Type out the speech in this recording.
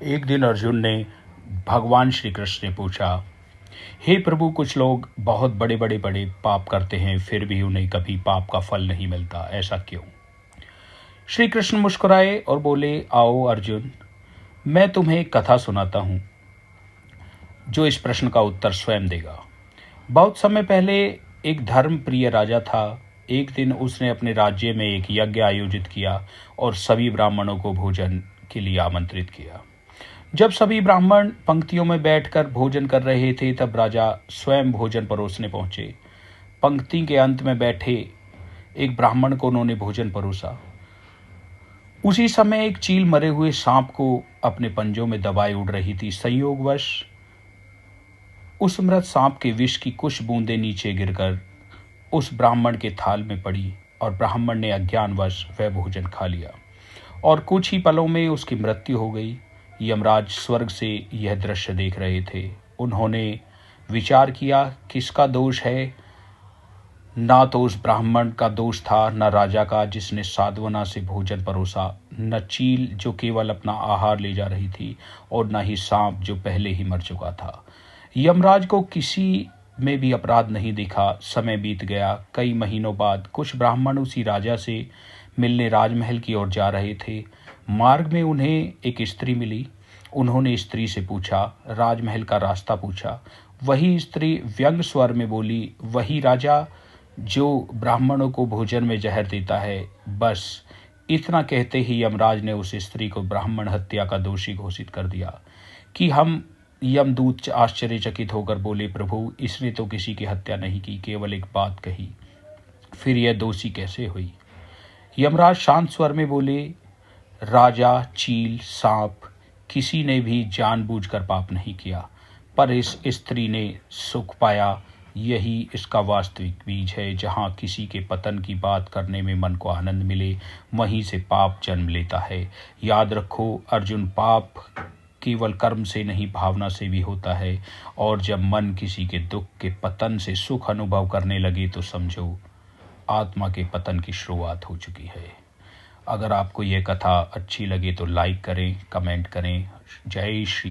एक दिन अर्जुन ने भगवान श्री कृष्ण से पूछा, हे प्रभु, कुछ लोग बहुत बड़े बड़े बड़े पाप करते हैं फिर भी उन्हें कभी पाप का फल नहीं मिलता, ऐसा क्यों? श्री कृष्ण मुस्कुराए और बोले, आओ अर्जुन, मैं तुम्हें एक कथा सुनाता हूँ जो इस प्रश्न का उत्तर स्वयं देगा। बहुत समय पहले एक धर्म प्रिय राजा था। एक दिन उसने अपने राज्य में एक यज्ञ आयोजित किया और सभी ब्राह्मणों को भोजन के लिए आमंत्रित किया। जब सभी ब्राह्मण पंक्तियों में बैठकर भोजन कर रहे थे तब राजा स्वयं भोजन परोसने पहुंचे। पंक्ति के अंत में बैठे एक ब्राह्मण को उन्होंने भोजन परोसा। उसी समय एक चील मरे हुए सांप को अपने पंजों में दबाए उड़ रही थी। संयोगवश उस मृत सांप के विष की कुछ बूंदें नीचे गिरकर उस ब्राह्मण के थाल में पड़ी और ब्राह्मण ने अज्ञानवश वह भोजन खा लिया और कुछ ही पलों में उसकी मृत्यु हो गई। यमराज स्वर्ग से यह दृश्य देख रहे थे। उन्होंने विचार किया, किसका दोष है? ना तो उस ब्राह्मण का दोष था, न राजा का जिसने साधवना से भोजन परोसा, न चील जो केवल अपना आहार ले जा रही थी, और न ही सांप जो पहले ही मर चुका था। यमराज को किसी में भी अपराध नहीं दिखा। समय बीत गया। कई महीनों बाद कुछ ब्राह्मण उसी राजा से मिलने राजमहल की ओर जा रहे थे। मार्ग में उन्हें एक स्त्री मिली। उन्होंने स्त्री से पूछा, राजमहल का रास्ता पूछा। वही स्त्री व्यंग स्वर में बोली, वही राजा जो ब्राह्मणों को भोजन में जहर देता है। बस इतना कहते ही यमराज ने उस स्त्री को ब्राह्मण हत्या का दोषी घोषित कर दिया। कि हम यमदूत आश्चर्यचकित होकर बोले, प्रभु, इसने तो किसी की हत्या नहीं की, केवल एक बात कही, फिर यह दोषी कैसे हुई? यमराज शांत स्वर में बोले, राजा, चील, सांप किसी ने भी जानबूझकर पाप नहीं किया, पर इस स्त्री ने सुख पाया। यही इसका वास्तविक बीज है। जहाँ किसी के पतन की बात करने में मन को आनंद मिले, वहीं से पाप जन्म लेता है। याद रखो अर्जुन, पाप केवल कर्म से नहीं भावना से भी होता है। और जब मन किसी के दुख के पतन से सुख अनुभव करने लगे तो समझो आत्मा के पतन की शुरुआत हो चुकी है। अगर आपको यह कथा अच्छी लगे तो लाइक करें, कमेंट करें। जय श्री